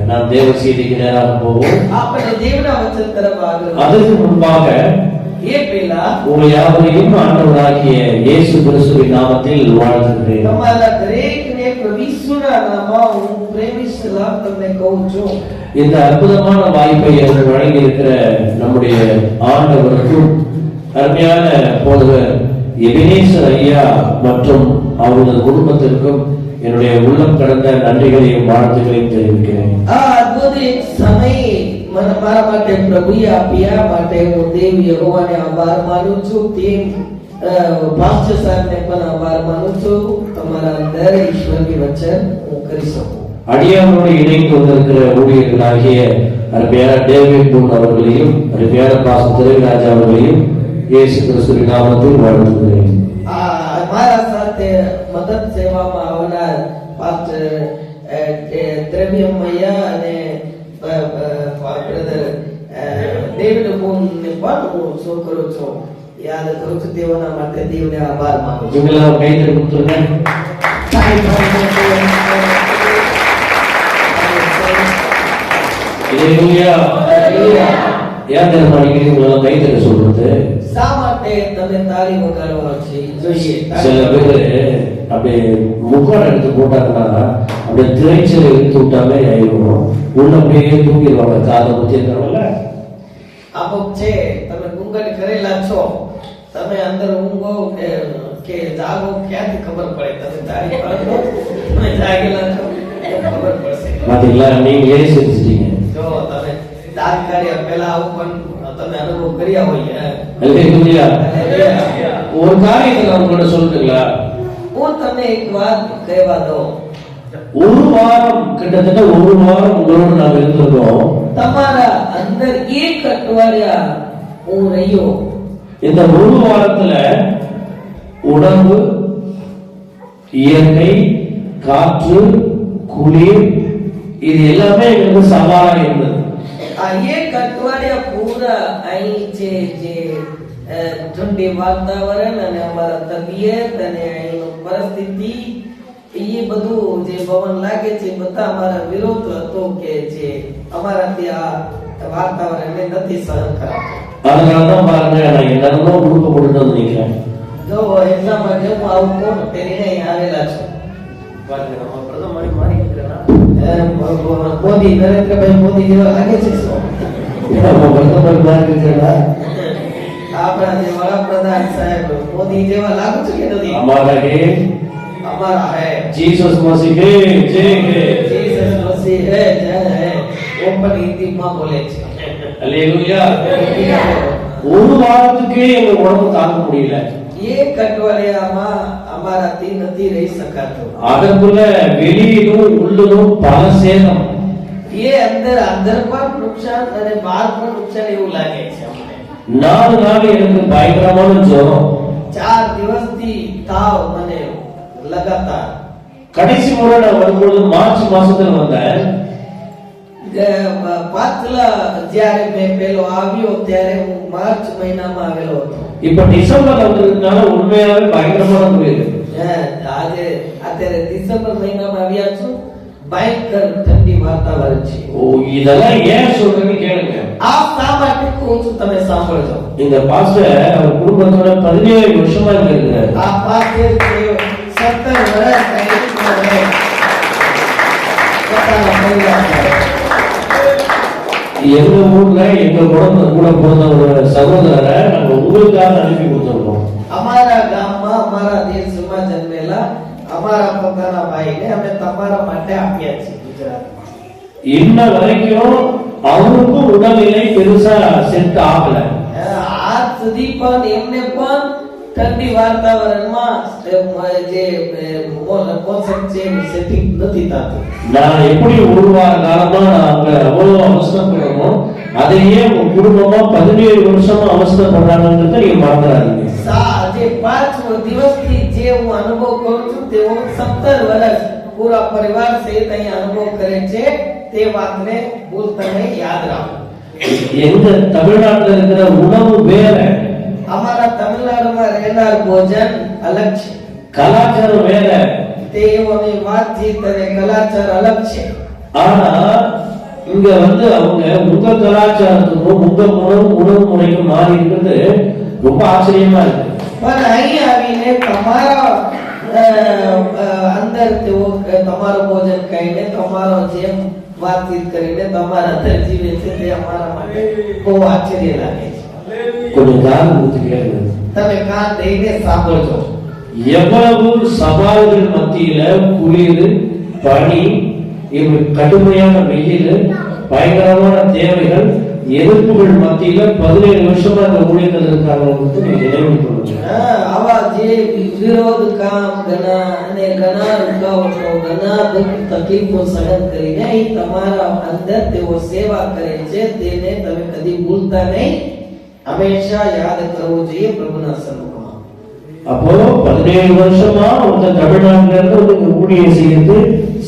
நாம் தேவ செய்திக்கு நேராக போவோம். આપણે દેવના વચન તરફ આગળ அதற்கு முன்பாக உங்கள் யாவரையும் ஆண்டவராகிய இயேசு கிறிஸ்துவின் நாமத்தில் வாழ்த்துகிறேன். તમારા દરેકને પ્રભુ ઈસુના નામમાં હું પ્રેમી સલામ તમને કહું છું. இந்த அற்புதமான வாய்ப்பை எனக்கு வழங்கி இருக்கிற நம்முடைய ஆண்டவருக்கும் அருமையான போதகர் எபினேசர் ஐயா மற்றும் அவரது குடும்பத்திற்கும் என்னுடைய உள்ளம் கடந்த நன்றிகளையும் வாழ்த்துக்களையும் தெரிவிக்கிறேன். અદ્ભુત સમય મારા માટે પ્રભુએ આપ્યા માટે હું દેવ યહોવાને આભાર માનું છું. તેમ પાસ્ટર સાહેબને પણ આભાર માનું છું. તમારા અંદર ઈશ્વરની વચન હું કરી શકું. அடியாரோடு இணைந்து வந்திருக்கிற ஊழியர்களாகிய அருமையான டேவிட் பூன் அவர்களையும் அருமையான பாஸ்டர் திரைராஜா அவர்களையும் இயேசு கிறிஸ்துவின் நாமத்தில் வாழ்த்துகிறேன். મારા સાથે મદદ સેવામાં આવનાર પાસ્ટર દ્રવ્યમૈયા અને બ્રધર ડેવિડ બોનને પણ હું શું કરું છું, યાદ કરું છું. તેઓના માટે દેવને આભાર માનું છું. இவங்கெல்லாம் கை தட்டி கொடுத்துருங்க. ஏன் தெரியுமா அடிக்கடி உங்களெல்லாம் கை தட்ட சொல்றது? શા માટે તમે તાળી વગાડવા જોઈએ? சில பேரு அப்படியே முக்காடு எடுத்து போட்டாங்கன்னா அப்படியே திரைச்சலை எடுத்து விட்டாலே ஆயிடும், உள்ள அப்படியே தூங்கிடுவாங்க. காதை பத்தி இருக்கிறவங்கள અમુક છે તમે ઘૂંઘટ કરેલા છો, તમે અંદર ઊંઘો કે જાગો ક્યાંથી ખબર પડે? તમે તાળી પાડો તમે જાગેલા છો ખબર પડશે. பாத்தீங்களா, நீங்களே செஞ்சுட்டீங்க. જો તમે દાંત કાઢ્યા પહેલા આવું પણ તમે અનુભવ કર્યા હોય. அல்லேலூயா. ஒரு காரியத்தை நான் உங்கள்ட்ட சொல்லட்டுங்களா? હું તમને એક વાત કહેવા દઉં. ஒரு வாரம், கிட்டத்தட்ட ஒரு வாரம் உங்களோட நாங்க இருந்திருக்கோம். તમારા અંદર એક અઠવાડિયા હું રહ્યો. இந்த ஒரு வாரத்துல உணவு, இயற்கை, காற்று, குளிர், இது எல்லாமே எங்களுக்கு சவாலா இருந்தது. આ એક અઠવાડિયા પૂરા અહીં જે ઠંડી વાતાવરણ અને અમારા તબિયત અને અહીંનો પરિસ્થિતિ, એ બધું જે પવન લાગે છે બધા અમારા વિરોધ હતો કે જે અમારાથી આ વાતાવરણને નથી સહન કરાતું. அதனாலதான் பாருங்க, நான் எல்லாருமே உடுப்பு போட்டுட்டு வந்து நிக்கிறேன். જો એટલા માટે હું આવું કોટ પહેરીને અહીં આવેલા છું. પ્રધાનમંત્રી મારી મોદી, નરેન્દ્રભાઈ મોદી જેવા લાગે છે શું? આપણા જે વડાપ્રધાન સાહેબ મોદી જેવા લાગુ છે કે નથી? અમારા હે જીસસ મસીહ હે, જય હે. જીસસ મસીહ હે, જય હે. वो पण हिंदीમાં બોલે છે. அல்லேலூயா. ஒரு வாரத்துக்கே எங்க உடம்பு தாங்க முடியல. एक अठवाडियाમાં અમારાથી નથી રહી શકાતું. அதற்குள்ள வெளியிலும் உள்ளும் பல சேதம். ये अंदर પણ નુકસાન અને બહાર પણ નુકસાન એવું લાગે છે અમને. 4 நாள் எனக்கு பயங்கரமான ஜுரம். 4 દિવસથી તાવ મને લગાતાર. கடைசி முறை நான் வரும்போது மார்ச் மாசத்துல வந்தேன். પાછલા જ્યારે મે પેલો આવ્યો ત્યારે હું માર્ચ મહિનામાં આવેલો હતો. இப்ப டிசம்பர் வந்ததுனால உண்மையாவே பயங்கரமான குளிர். આજે અત્યારે ડિસેમ્બર મહિનામાં આવ્યા છું, ભયંકર ઠંડી વાતાવરણ છે. ஓ, இதெல்லாம் ஏன் சொல்றேன்னு கேளுங்க. આ શા માટે કહું છું તમે સાંભળજો. இந்த பாஸ்டர் அவர் குடும்பத்தோட 17 வருஷமா இங்க இருக்காரு. આ પાસ્ટર 17 વર્ષ કઈ எங்க ஊர்ல எங்க கூட பிறந்த ஒரு சகோதரரை நாங்க உங்களுக்காக அனுப்பி கொடுத்துருக்கோம். અમારા ગામમાં અમારા દેશમાં જન્મેલા અમારા પોતાના ભાઈને અમે તમારા માટે આપ્યા છે ગુજરાતમાં. இன்ன வரைக்கும் அவருக்கும் உடல்நிலை பெருசா செட் ஆகல. આજ સુધી પણ એમને પણ ઠંડી વાતાવરણમાં જે મોસમ છે સેટિંગ નથી થતું. நான் எப்படி ஒரு வார காலமா அங்க அவ்வளவு அவசரப்படணும், அதையே குடும்பமா 17 வருஷமா அவசரப்படுறாங்கன்றத நீங்க மறந்துடாதீங்க. જે 5 દિવસથી જે હું અનુભવ કરું છું તેઓ 17 વર્ષ પૂરા પરિવાર સહિત અહીં અનુભવ કરે છે. તે વાતને ભૂલતા નહીં, યાદ રાખો. எங்க தமிழ்நாட்டுல இருக்கிற உணவு வேற, અમારા તમિલનાડુમાં રહેનાર ભોજન અલગ છે, கலாச்சாரம் வேற. તેઓની વાતચીત અને કલાચાર અલગ છે. ஆனா இங்க வந்து அவங்க உங்க கலாச்சாரத்துக்கும் உங்க உணவு முறைக்கும் மாறி இருக்கிறது ரொம்ப ஆச்சரியமா இருக்கு. પણ અહીં આવીને તમારા અંદર તેઓ તમારો ભોજન ખાઈને તમારો જેમ વાતચીત કરીને તમારા અંદર જીવે છે તે અમારા માટે બહુ આશ્ચર્ય લાગે છે. கொஞ்சம் காது கொடுத்து கேளுங்க. તમે કાન દઈને સાંભળજો. எவ்வளவு சவால்கள் மத்தியில குளிர், பனி, இப்படி கடுமையான வெயில், பயங்கரமான தேவைகள், எதிர்ப்புகள் மத்தியில 17 வருஷமா இந்த ஊழியர்கள் இருக்காங்க. நீங்க நினைவு கொள்ளுங்க. આવા જે વિરોધ કામ ઘણા અને ઘણા રૂકાવટો ઘણા દુઃખ તકલીફો સહન કરીને અહીં તમારા અંદર તેઓ સેવા કરે છે તેને તમે કદી ભૂલતા નહીં. હંમેશા યાદ કરવું જોઈએ પ્રભુના સન્મુખમાં. அப்போ 17 வருஷமா ஒரு தமிழ்நாட்டுல இருந்து ஒரு ஊழியம் செய்யறது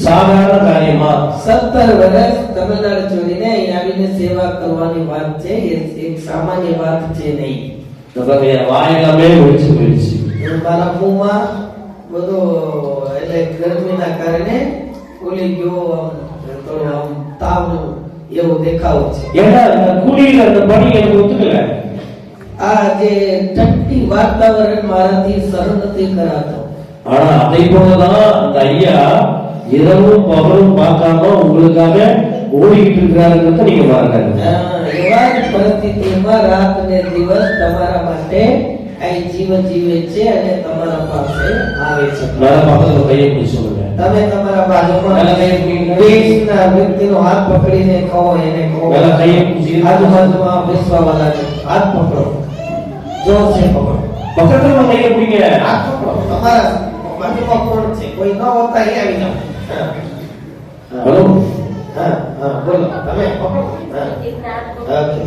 சாதாரண காரியமா? 17 વર્ષ તમિલનાડુ છોડીને અહીં આવીને સેવા કરવાની વાત છે એ એક સામાન્ય વાત છે નહીં. வாயெல்லாமே ஒழிச்சு போயிடுச்சு. મારા મુંહમાં બધો એટલે ગરમીના કારણે ખુલી ગયો, થોડો આમ તાવનું એવું દેખાવ છે. ஏன்னா அந்த குளிர் அந்த பனி எனக்கு ஒத்துக்கல. આ જે ઠંડી વાતાવરણ મારાથી સહન નથી કરાતો. ஆனா அதை போலதான் அந்த ஐயா இரவும் பகலும் பார்க்காம உங்களுக்காக ஓடிக்கிட்டு இருக்கிறாருங்கிறத நீங்க பாருங்க. એવા જ પરિસ્થિતિમાં રાત ને દિવસ તમારા માટે અહીં જીવન જીવે છે અને તમારા પાસે આવે છે. மேல பக்கத்துல கையை பிடிச்சு சொல்லுங்க. તમે તમારા બાજુમાં દેશના વ્યક્તિનો હાથ પકડીને કહો, એને કહો. மேல கையை பிடிச்சு આજુબાજુમાં બેસવાવાળાને હાથ પકડો, જોર से પકડો. பக்கத்துல கையை பிடிங்க. હાથ પકડો. તમારા બાજુમાં કોણ છે? કોઈ ન હોતા અહીં આવી જાઓ. ஹலோ, બોલો, તમે પકડો. ઓકે.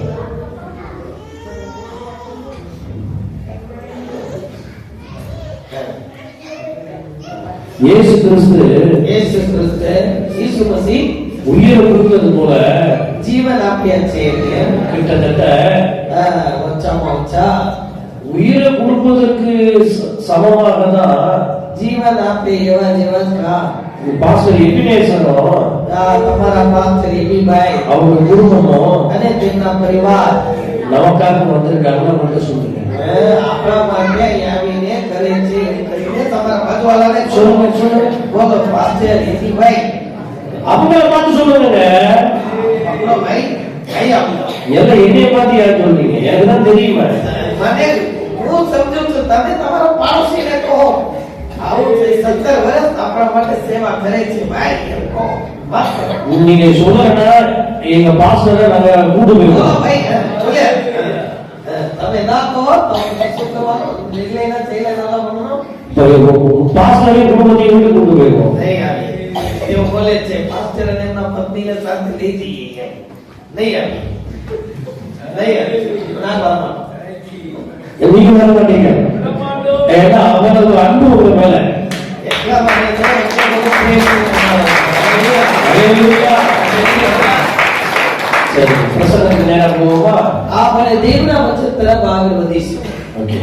இயேசு கிறிஸ்து ઈસુ મસીહ உயிரை கொடுத்தது போல જીવન આપ્યા છે. கிட்டத்தட்ட ઓછામાં ઓછા உயிரை கொடுப்பதற்கு சமமாக தான் જીવન આપે એવા જેવા કા பாஸ்டர் எபினேசரும் તમારા પાસ્ટર એબીભાઈ அவங்க குடும்பமும் અને તેમના પરિવાર நமக்காக வந்திருக்காங்கன்னு மட்டும் சொல்லுங்க. આપણા માટે અહીં આવીને કરે છે એમ કરીને તમારા બાજુવાળાને சொல்லுங்க. બોલો પાસ્ટર એબીભાઈ, அவங்கள பார்த்து சொல்லுங்க. આપણો ભાઈ ભાઈ આપો. எல்லாம் என்னைய பார்த்து யார் சொல்றீங்க? எனக்கு தான் தெரியுமா. મને હું સમજુ છું, તમે તમારા પાડોશીને કહો આવું છે 17 વર્ષ આપણા માટે સેવા કરે છે ભાઈ એમ કહો. நீங்க சொல்லனா எங்க பாஸ்டரை நாங்க கூட்டு போயிருவோம். ભાઈ બોલે તમે ના કહો તો શું કરવાનું? નિર્ણય થઈને નાલા બનવાનો பாஸ்டரை குடும்பத்தையும் விட்டு கூட்டு போயிருவோம். નહીં આવી. તેઓ બોલે છે પાસ્ટર અને એમના પત્નીને સાથે લઈ જઈએ. નહીં આવી. નહીં આવી. ના બાબા நீங்க வர மாட்டீங்க. ஏன்னா அவரது அன்பு உங்க மேல. એટલા માટે சரி, பிரசங்கத்துக்கு நேரம் போவோமா? આપણે દેવના વચન તરફ આગળ વધીશું. ஓகே,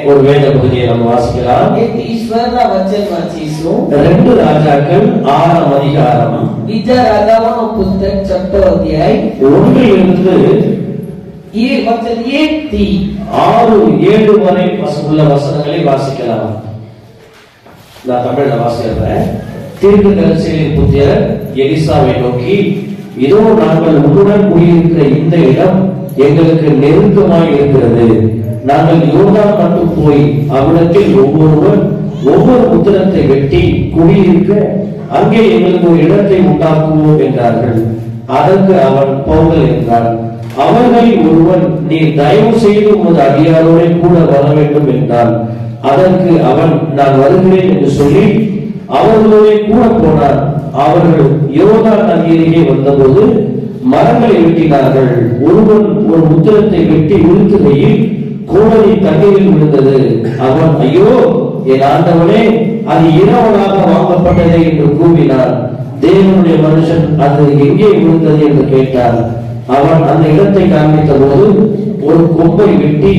ஒரு வேத பகுதியை நம்ம வாசிக்கலாம். એક ઈશ્વરના વચન વાંચીશું. 2 ராஜாக்கள் 6ஆம் அதிகாரம் બીજા રાજાઓનો પુસ્તક 6 અધ્યાય 1 એ વચન 1 થી 6-7 வரை உள்ள வசனங்களை வாசிக்கலாம். நான் தமிழ்ல வாசிக்கிறேன். தீர்க்கதரிசியின் புத்திரர் எலிசாவை நோக்கி, இதோ நாங்கள் உன்னுடன் குடியிருக்கிற இந்த இடம் எங்களுக்கு நெருக்கமாய் இருக்கிறது. நாங்கள் யோர்தான் மட்டும் போய் அவ்விடத்தில் ஒவ்வொருவர் ஒவ்வொரு உத்திரத்தை வெட்டி குடியிருக்க அங்கே எங்களுக்கு ஒரு இடத்தை உண்டாக்குவோம் என்றார்கள். அதற்கு அவன் போங்கள் என்றான். அவர்களில் ஒருவன், நீர் தயவு செய்து உமது அடியாரோட கூட வர வேண்டும் என்றான். அதற்கு அவன், நான் வருகிறேன் என்று சொல்லி அவர்களோட கூட போனான். அவர்கள் யோர்தான் நதியருகே வந்தபோது மரங்களை வெட்டினார்கள். ஒருவன் ஒரு உத்திரத்தை வெட்டி வீழ்த்துகையில் கோடரி தண்ணீரில் விழுந்தது. அவன், ஐயோ என் ஆண்டவனே, அது இரவலாக வாங்கப்பட்டதே என்று கூவினான். தேவனுடைய மனுஷன், அது எங்கே விழுந்தது என்று கேட்டான். அவன் அந்த இடத்தை காண்பித்த போது ஒரு கொம்பை வெட்டி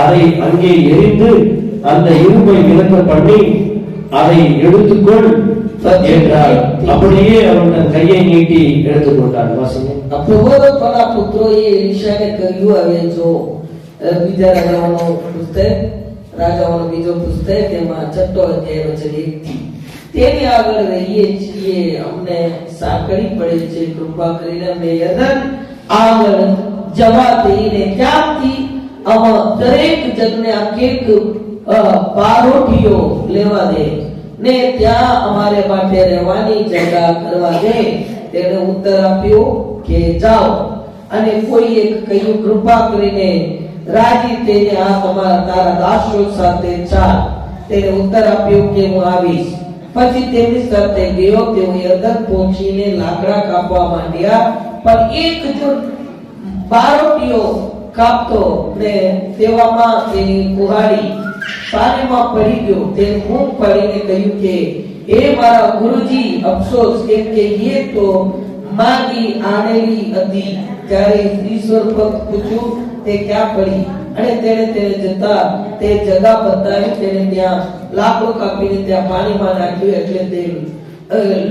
அதை அங்கே எரிந்து அந்த இரும்பை விலக்க பண்ணி, அதை எடுத்துக்கொள், என்றால் அப்படியே அவன் தன் கையை நீட்டி எடுத்துக் கொண்டான். வாசிங்க. પ્રબોધકોના પુત્રોએ એલીશાને કહ્યું, હવે જો બીજા રાજાઓનો બીજો પુસ્તક તેમાં 6 અધ્યાય વચન 1 થી તેની આગળ રહીએ છીએ, અમને સાંકળી પડે છે, કૃપા કરીને અમને યર્દન આગળ જવા દઈને ત્યાંથી દરેક જણને એક પારોઠીઓ લેવા દે ને ત્યાં અમારે માટે રહેવાની જગ્યા કરવા દે. તેણે ઉત્તર આપ્યો કે જાઓ. અને કોઈ એક કહ્યું, કૃપા કરીને રાજી તેને આ તારા દાસો સાથે ચાલ. તેને ઉત્તર આપ્યો કે હું આવીશ. પછી તેમની સાથે ગયો. તેઓ યર્દન પહોંચીને લાકડા કાપવા માંડ્યા, પણ એક જો બારોટીઓ કાપતો ને તેવામાં તેની કુહાડી પાણીમાં પડી ગયો. તેને બૂમ પાડીને કહ્યું કે એ મારા ગુરુજી, અફસોસ, કેમ કે એ તો માગી આણેલી હતી. ત્યારે ઈશ્વર ભક્ત પૂછ્યું તે ક્યાં પડી, અને તેણે જતા તે જગા બતાવી. તેને ત્યાં લાકડું કાપીને ત્યાં પાણીમાં નાખ્યું, એટલે તે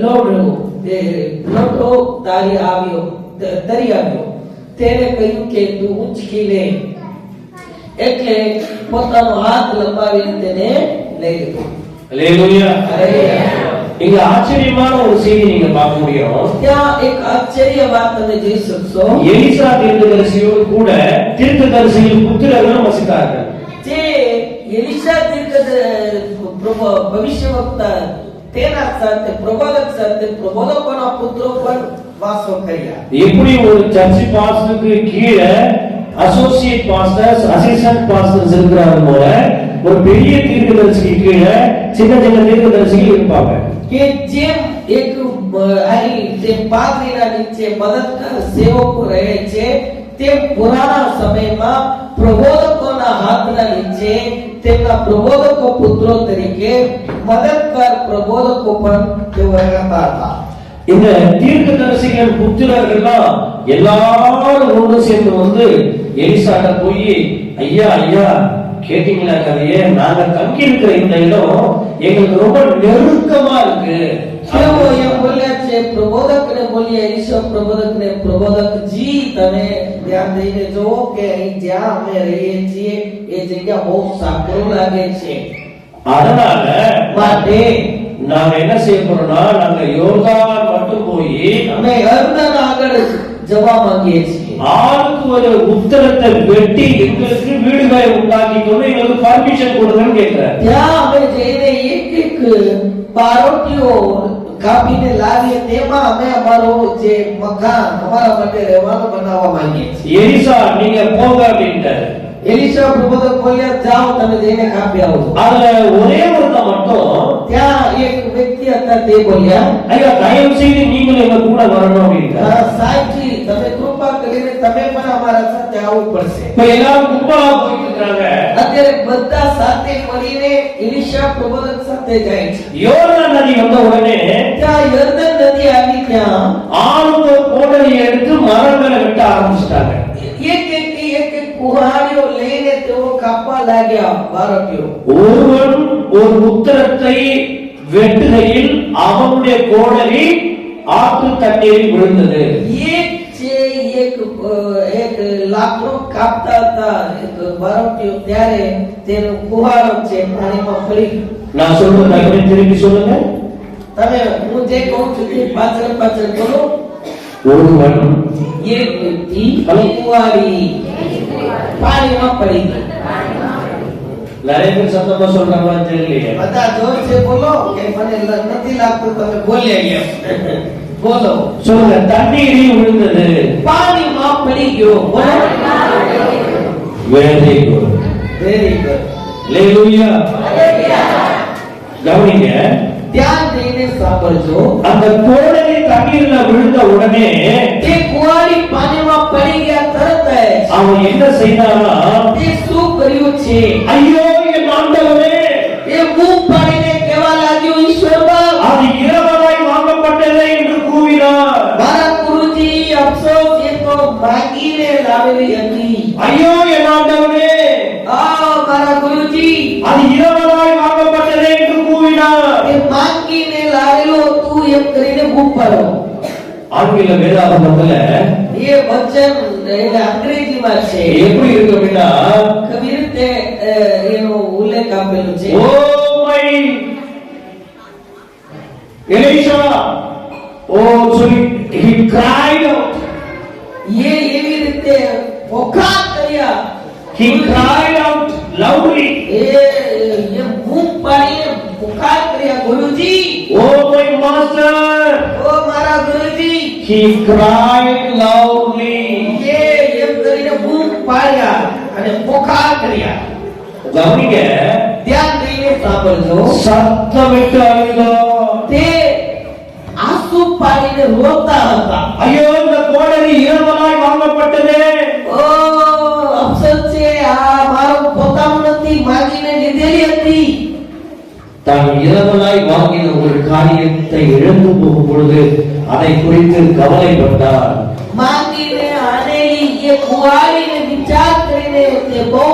લોટો તરી આવ્યો. તેને કહ્યું કે તું ઉંચકી લે. એટલે પોતાનો હાથ લંબાવીને તેને લઈ લીધો. அல்லேலூயா. இங்க ஆச்சரியமான ஒரு செய்தி நீங்க பார்க்க முடியும். ત્યાં એક આશ્ચર્ય વાત તમે જોઈ શકશો. எலிசா தீர்க்கதரிசியோடு கூட தீர்க்கதரிசியின் புத்திரர்களும் வசித்தார்கள். જે એલીશા ભવિષ્યવક્તા તેના સાથે પ્રબોધક સાથે પ્રબોધકોના પુત્રો પણ વાસો કર્યા. எப்படி ஒரு சர்ச் பாஸ்டருக்கு கீழே அசோசியேட் பாஸ்டர்ஸ், அசிஸ்டன்ட் பாஸ்டர்ஸ் இருக்கிறாங்க போல ஒரு பெரிய தீர்க்கதரிசிக்கு கீழே சின்ன சின்ன தீர்க்கதரிசிகள் இருப்பாங்க. કે જેમ એક પાદરીના નીચે મદદગાર સેવકો રહે છે, તેમ પુરાણા સમયમાં પ્રબોધકોના હાથના નીચે તેમના પ્રબોધકો પુત્રો તરીકે મદદગાર પ્રબોધકો પણ તેઓ રહેતા હતા. இந்த தீர்க்கதரிசிகள் புத்திரர்கள்லாம் எல்லாரும் ஒன்று சேர்ந்து வந்து எலிசாட்ட போய், ஐயா ஐயா கேட்டீங்களா கதையே, நாங்க தங்கி இருக்கிற இந்த இடம் எங்களுக்கு ரொம்ப நெருக்கமா இருக்கு. તેઓ એમ બોલ્યા છે, પ્રબોધકને બોલ્યા, એલીશા પ્રબોધકને, પ્રબોધકજી તમે ધ્યાન દઈને જોવો કે અહીં જ્યાં અમે રહીએ છીએ એ જગ્યા બહુ સાંકડું લાગે છે. அதனால માટે நாங்க என்ன செய்ய போறோம்னா, நாங்க யோர்தான் மட்டும் போய் અમે યર્દન આગળ જવા માંગીએ છીએ. ஆளுக்கு ஒரு உத்தரத்தை வெட்டி எங்களுக்கு வீடுகளை உண்டாக்கி கொண்டு எங்களுக்கு பர்மிஷன் கொடுங்கன்னு கேட்கிறேன். ત્યાં અમે જઈને એક પારોટીઓ કાપીને લાવીએ, તેમાં અમે અમારો જે મકાન અમારા માટે રહેવાનું બનાવવા માંગીએ છીએ. எலிசா நீங்க போங்க அப்படின்ட்டாரு. એલીશા પ્રબોધક બોલ્યા, જાઓ તમે જઈને કાપી આવો. அதுல ஒரே ஒருத்தன் மட்டும், ત્યાં એક વ્યક્તિ હતા, તે બોલ્યા, ஐயா தயவு செய்து நீங்களும் எங்க கூட வரணும் அப்படின்ட்டாரு. સાહેબજી તમે કૃપા કરીને તમે પણ અમારા સાથે આવવું પડશે. இப்ப எல்லாரும் கும்பலா போயிட்டு இருக்காங்க. અત્યારે બધા સાથે મળીને એલીશા પ્રબોધક સાથે જાય છે. யோர்தான் நதி வந்த உடனே ત્યાં યર્દન નદી આવી, ત્યાં ஆளுங்க கோடரியை எடுத்து மரங்களை வெட்ட ஆரம்பிச்சிட்டாங்க. એક કુહાડીઓ લઈને તેઓ કાપવા લાગ્યા બારોટીઓ. ஒருவன் ஒரு உத்தரத்தை வெட்டுகையில் அவனுடைய கோடரி ஆற்று தண்ணீரில் விழுந்தது. એક લાકડું કાપતા હતા એક બારોટીઓ, ત્યારે તેનો કુહાડો છે પાણીમાં પડી ગયો. நான் சொல்றது அப்படியே திருப்பி சொல்லுங்க. તમે હું જે કહું છું તે પાછળ પાછળ બોલો. ஒருவன் એક વ્યક્તિ કુહાડી પાણીમાં પડી ગઈ. நிறைய பேர் சத்தமா சொல்றாங்களா தெரியலையே. બધા જોર છે બોલો કે મને નથી લાગતું તમે બોલ્યા ગયા. બોલો சொல்லுங்க. தண்ணீரில் விழுந்தது. પાણીમાં પડી ગયો. Very good. Very good. ஹalleluya. கவனிங்க. ધ્યાન દઈને સાંભળજો. அந்த கோடரி தண்ணீர்ல விழுந்த உடனே તે કુવાડી પાણીમાં પડી ગયા તરત அவன் என்ன செய்தானா, તે શું કર્યું છે? ஐயோ என் ஆண்டவரே, એ બૂમ પાડીને કહેવા લાગ્યો, ઈશ્વર બાપ, அது இரவலாய் வாங்கப்பட்டதே என்று கூவினார். મારા ગુરુજી, અફસોસ, એ તો માગીને લાવેલી હતી. ஐயோ என் ஆண்டவரே, મારા ગુરુજી, அது இரவலாய் வாங்கப்பட்டதே என்று கூவினார். એ માગીને લાવેલો કરીને બૂમ પાડો. ஆங்கில வேதாகமத்துல એ વચન એટલે અંગ્રેજીમાં છે. எப்படி இருக்கு அப்படின்னா, કેવી રીતે એનો ઉલ્લેખ આપેલો છે. ஓ மை எலிஷா, ஓ சொல்லி he cried out, એ એવી રીતે પોકાર કર્યા. he cried out loudly, એ બૂમ પાડીને પોકાર કર્યા, ગુરુજી, oh my master, ઓ મારા ગુરુજી. he cried loudly. એ એમ કરીને બૂમ પાડ્યા અને પોકાર કર્યા. கவனிங்க, ધ્યાન દઈને સાંભળજો. சத்தமிட்டு அழுதோம். તે આંસુ પાડીને રોતા હતા. ஐயோ, இந்த கோடரி இரவலாய் வாங்கப்பட்டதே. ઓ અફસોસ છે, આ મારો પોતાનું નથી, માગીને લીધેલી હતી. தான் இரவலாய் வாங்கின ஒரு காரியத்தை இழந்து போகும் பொழுது அதை குறித்து கவலைப்பட்டார். માગીને આનેલી એ કુંવારીને વિચાર કરીને તે બહુ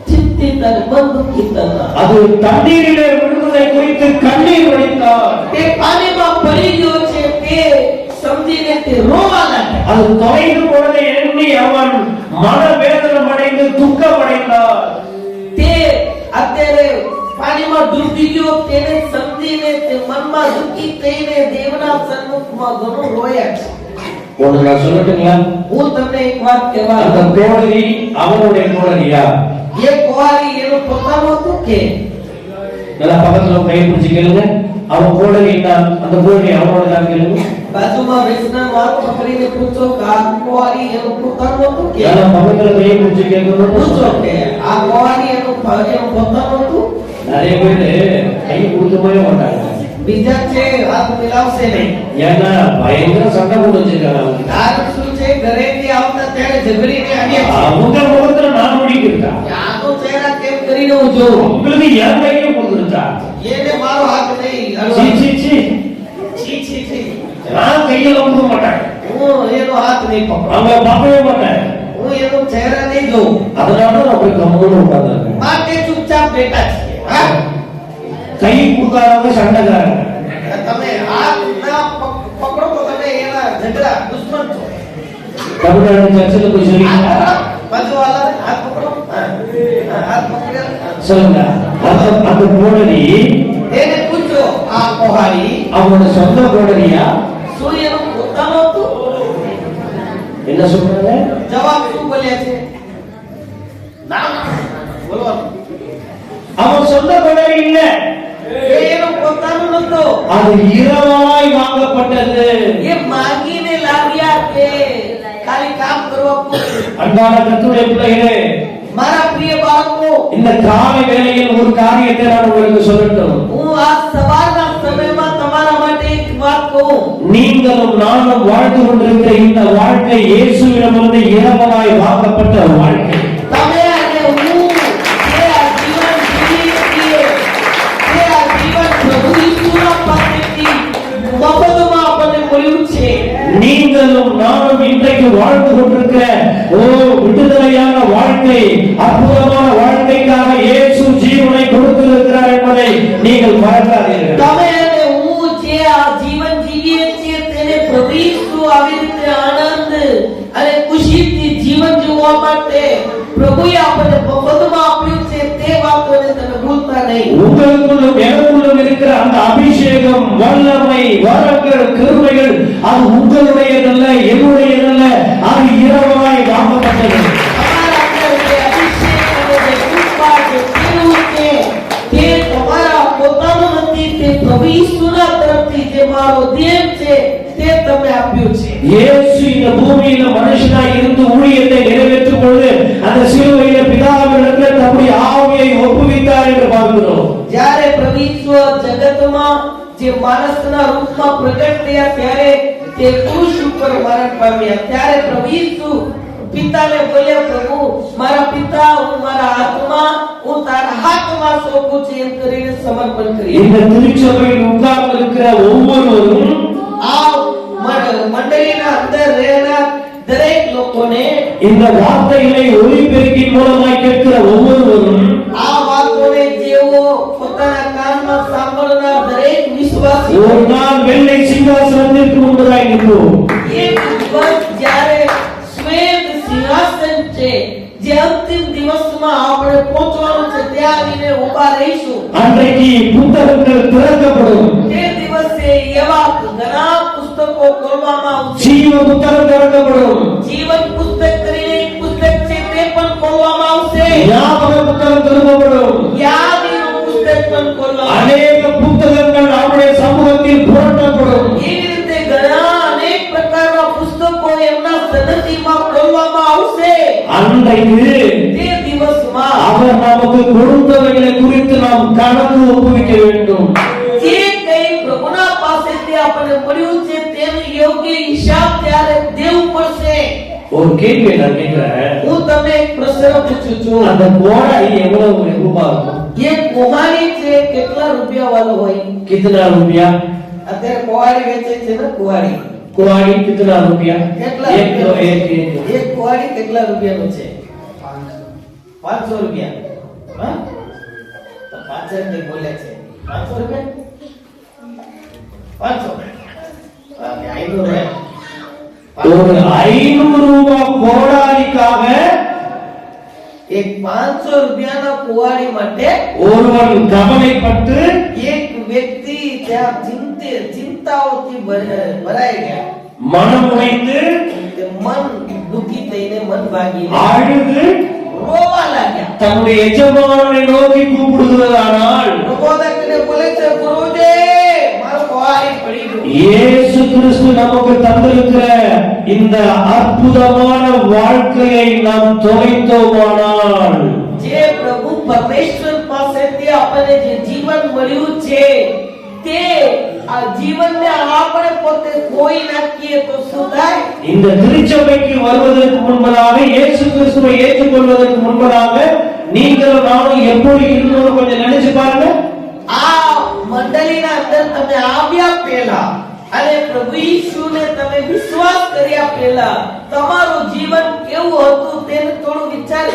ચિંતિત અને મન દુઃખિત હતા. அது தண்ணீரிலே விழுவதை குறித்து கண்ணீர் வடித்தார். તે પાણીમાં પડી ગયો છે તે સમજીને તે રોવા લાગ્યા. அது தொலைந்து போனதை எண்ணி அவன் மனவேதனம் அடைந்து துக்கம் அடைந்தார். તે અત્યારે પાણીમાં ડૂબી ગયો તેને સમજીને તે મનમાં દુઃખી થઈને દેવના સન્મુખમાં ઘણો રોયા છે. ஒன்று நான் சொல்லட்டுங்களா? હું તમને એક વાત કહેવા அந்த கோடரி அவனுடைய கோடரியா? એ કુંવારી એનું પોતાનું હતું કે நல்லா பக்கத்துல கை பிடிச்சு கேளுங்க. அவன் கோடரி தான், அந்த கோடரி அவனோட தான் கேளுங்க. બાજુમાં બેસના વાત પકડીને પૂછો કે આ કુંવારી એનું પોતાનું હતું કે நல்லா பக்கத்துல கை பிடிச்சு கேட்கணும். પૂછો કે આ કુંવારી એનું પોતાનું હતું. நிறைய பேரு கை கொடுக்கவே மாட்டாங்க. બીજા છે હાથ મિલાવશે નહીં. ஏன்னா பயங்கர சண்டை போட்டு வச்சிருக்காங்க அவங்க. કારણ શું છે, ઘરેથી આવતા ત્યારે ઝઘડીને આવ્યા છે. அவங்க முகத்துல நான் முடிக்கிறா, આનો ચહેરા કેમ કરીને હું જોઉં. உங்களுக்கு என் கையை கொடுத்துருச்சா? એને મારો હાથ નહીં சீ சீ சீ, છી છી છી. நான் கையில கொடுக்க மாட்டேன், હું એનો હાથ નહીં પકડું. அவங்க பார்க்கவே மாட்டேன். હું એનો ચહેરા નહીં જોઉં. அதனால நான் போய் கம்முன்னு உட்கார்ந்துருக்கேன். માટે ચૂપચાપ બેઠા છીએ. હા? கை கொடுக்காதவங்க சண்டைக்காரங்க. તમે હાથ ના પકડો તો તમે એના ઝઘડા દુશ્મન છો. தமிழ்நாடு சர்ச்சில் போய் சொல்லிங்களா? બાજુ વાળા હાથ પકડો. હાથ પકડ્યા. சொல்லுங்க. அந்த கோடரி એને પૂછો આ કોહારી அவனோட சொந்த கோடரியா? શું એનું પોતાનું હતું? என்ன சொல்றாங்க? જવાબ શું બોલ્યા છે? ના બોલવાનું. அவன் சொந்த கோடரி இல்ல, એ એનું પોતાનું નહોતું. அது இரவலாய் வாங்கப்பட்டது. એ માંગીને લાવ્યા કે ખાલી કામ કરવા પૂરતું. அன்பான கர்த்தருடைய பிள்ளைகளே, મારા પ્રિય બાળકો, இந்த காலை வேளையில் ஒரு காரியத்தை நான் உங்களுக்கு சொல்லட்டும். હું આ સવારના સમયમાં તમારા માટે એક વાત કહું. நீங்களும் நானும் வாழ்ந்து கொண்டிருக்கிற இந்த வாழ்க்கை இயேசுவிடமிருந்து இரவலாய் வாங்கப்பட்ட வாழ்க்கை. તમે અને હું જે આ જીવન જીવીએ છીએ, જે આ જીવન પ્રભુ ઈસુના પાસેથી મફતમાં આપણને મળ્યું છે. நீங்களும் நானும் இன்றைக்கு வாழ்ந்து கொண்டிருக்கிற விடுதலையான வாழ்க்கை, அற்புதமான வாழ்க்கைக்காக இயேசு ஜீவனை கொடுத்திருக்கிறார் என்பதை நீங்கள் மறக்காதீர்கள். તમે અને હું જે આ જીવન જીવીએ છીએ તેને પ્રભુ ઈસુ આવી રીતે આનંદ અને ખુશીથી જીવન જીવવા માટે પ્રભુએ આપણને મફતમાં આપ્યું છે તે વાતોને તમે ભૂલતા નહીં. உங்களுக்குள்ளும் எனக்குள்ளும் இருக்கிற அந்த அபிஷேகம், வல்லமை, வரங்கள், கிருபைகள் அது உங்களுடையதல்ல, என்னுடையதல்ல, அது இரவலாய் வாங்கப்பட்டது. તમારા અંદર જે અભિષેક અને જે કૃપા જે તેનું છે તે તમારા પોતાનું નથી, તે પ્રભુ ઈસુના તરફથી જે મારો દેન છે તે તમે આપ્યું છે. இயேசு இந்த பூமியில மனுஷனாய் இருந்து ஊழியத்தை நிறைவேற்றும் பொழுது அந்த சிலுவையில பிதாவிடத்தில் தம்முடைய ஆவியை ஒப்புவித்தார் என்று பார்க்கிறோம். જ્યારે પ્રભુ ઈસુ જગતમાં જે માણસના રૂપમાં પ્રગટ થયા ત્યારે તે ક્રૂસ ઉપર મરણ પામ્યા. ત્યારે પ્રભુ ઈસુ પિતાને બોલ્યા, પ્રભુ મારા પિતા, હું મારા આત્મા હું તારા હાથમાં સોંપું છું એમ કરીને સમર્પણ કર્યું. இந்த திருச்சபையில் உட்கார்ந்து இருக்கிற ஒவ்வொருவரும் આ મંડળીના અંદર રહેલા દરેક લોકોને இந்த வார்த்தைகளை ஒலிபெருக்கின் மூலமாய் கேட்கிற ஒவ்வொருவரும் આ વાતોને જેઓ પોતાના કાનમાં સાંભળનાર દરેક વિશ્વાસી ஒரு நாள் வெள்ளை முன்பதாய் நிற்போம். એક દિવસ જ્યારે શ્વેત સિંહાસન છે, જે અંતિમ દિવસમાં આપણે પહોંચવાનું છે, ત્યાં આવીને ઊભા રહીશું. அன்றைக்கு புத்தகங்கள் திறக்கப்படும். તે દિવસે એવા ઘણા પુસ્તકો ખોલવામાં આવશે. ஜீவ புத்தகம் திறக்கப்படும். જીવન પુસ્તક કરીને એક પુસ્તક છે તે પણ ખોલવામાં આવશે. ஞாபக புத்தகம் திறக்கப்படும். યાદીનું પુસ્તક પણ ખોલવામાં આવશે. அநேக புத்தகங்கள் அவருடைய சமூகத்தில் புரட்டப்படும். એવી રીતે ઘણા અનેક પ્રકારના પુસ્તકો એમના સન્નિધિમાં ખોલવામાં આવશે. அன்றைக்கு તે દિવસમાં அவர் நமக்கு கொடுத்தவைகளை குறித்து நாம் கணக்கு ஒப்புவிக்க வேண்டும். જે કંઈ પ્રભુના પાસેથી આપણને મળ્યું છે તેનું યોગ્ય હિસાબ ત્યારે દેવું પડશે. ஒரு கேள்வி நான் கேட்கிறேன். હું તમને એક પ્રશ્ન પૂછું છું. அந்த கோடாரி எவ்வளவு ரூபாய் இருக்கும்? એ કુહાડી છે કેટલા રૂપિયા વાળો હોય? कितना रुपया? અત્યારે કુહાડી વેચે છે ને કુહાડી. कुआड़ी कितना रुपया? કેટલા एक तो રૂપિયા? एक એક કુહાડી કેટલા રૂપિયાનું છે? 500 રૂપિયા. હા? તો પાછળ તે બોલે છે 500 રૂપિયા? 500. આ 500 રૂપિયા. ஒரு 500 ரூபாய் கோடாரிக்காக એક 500 રૂપિયાના કુવાડી માટે ஒருவன் கவலைப்பட்டு એક વ્યક્તિ ત્યાં ચિંતાઓથી ભરાઈ ગયા. மனம் உடைந்து તે મન દુખી થઈને મન ભાગી அழுது રોવા લાગ્યા. தன்னுடைய எஜமானனை நோக்கி கூப்பிடுகிறதானால் પ્રબોધકને બોલે છે, ગુરુજી મારો કુવાડી પડી ગયો. இயேசு கிறிஸ்து நமக்கு தந்திருக்கிற இந்த அற்புதமான வாழ்க்கையை நாம் தொலைத்தோமானால், જે પ્રભુ પરમેશ્વર પાસેથી આપણને જે જીવન મળ્યું છે તે આ જીવનને આપણે પોતે ખોઈ નાખીએ તો શું થાય? இந்த திருச்சபைக்கு வருவதற்கு முன்பதாக, இயேசு கிறிஸ்துவை ஏற்றுக்கொள்வதற்கு முன்பதாக நீங்கள் நானும் எப்படி இருந்தோம் கொஞ்சம் நினைச்சு பாருங்க. આ મંડળીના અંદર તમે આવ્યા પહેલા અને પ્રભુ ઈસુને તમે વિશ્વાસ કર્યા પહેલા તમારું જીવન કેવું હતું તેને થોડું વિચાર